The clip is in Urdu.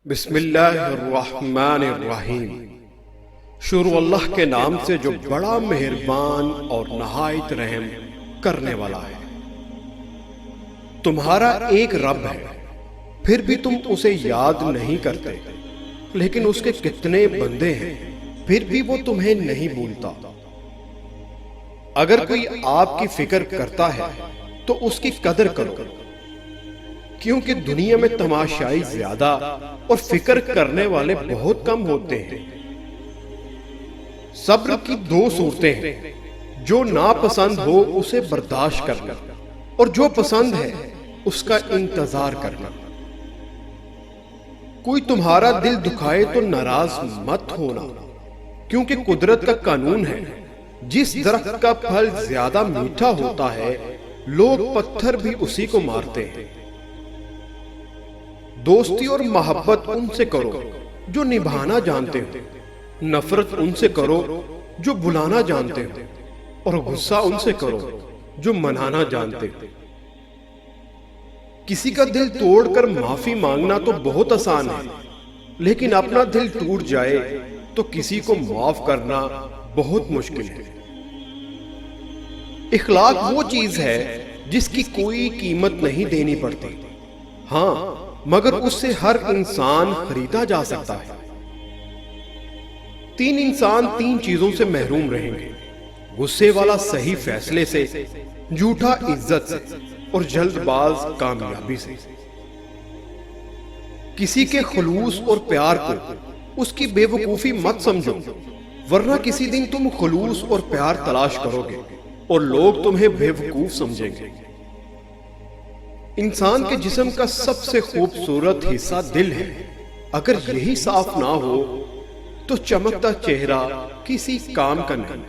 بسم اللہ الرحمن الرحیم۔ شروع اللہ کے نام سے جو بڑا مہربان اور نہایت رحم کرنے والا ہے۔ تمہارا ایک رب ہے، پھر بھی تم اسے یاد نہیں کرتے، لیکن اس کے کتنے بندے ہیں، پھر بھی وہ تمہیں نہیں بھولتا۔ اگر کوئی آپ کی فکر کرتا ہے تو اس کی قدر کرو، کیونکہ دنیا میں تماشائی زیادہ اور فکر کرنے والے بہت کم ہوتے ہیں۔ صبر کی دو صورتیں ہیں، جو ناپسند ہو اسے برداشت کرنا، اور جو پسند ہے اس کا انتظار کرنا۔ کوئی تمہارا دل دکھائے تو ناراض مت ہونا، کیونکہ قدرت کا قانون ہے، جس درخت کا پھل زیادہ میٹھا ہوتا ہے لوگ پتھر بھی اسی کو مارتے ہیں۔ دوستی اور محبت ان سے کرو جو نبھانا جانتے ہو، نفرت ان سے کرو جو بلانا جانتے ہو، اور غصہ ان سے کرو جو منانا جانتے ہو۔ کسی کا دل توڑ کر معافی مانگنا تو بہت آسان ہے، لیکن اپنا دل ٹوٹ جائے تو کسی کو معاف کرنا بہت مشکل ہے۔ اخلاق وہ چیز ہے جس کی کوئی قیمت نہیں دینی پڑتی، ہاں مگر اس سے ہر انسان خریدا جا سکتا ہے۔ تین انسان تین چیزوں سے محروم رہیں گے: غصے والا صحیح فیصلے سے، جھوٹا عزت سے، اور جلد باز کامیابی سے۔ کسی کے خلوص اور پیار کو اس کی بے وقوفی مت سمجھو، ورنہ کسی دن تم خلوص اور پیار تلاش کرو گے اور لوگ تمہیں بے وقوف سمجھیں گے۔ انسان کے جسم کا سب سے خوبصورت حصہ دل ہے، اگر یہی صاف نہ ہو تو چمکتا چہرہ کسی کام کا نہیں۔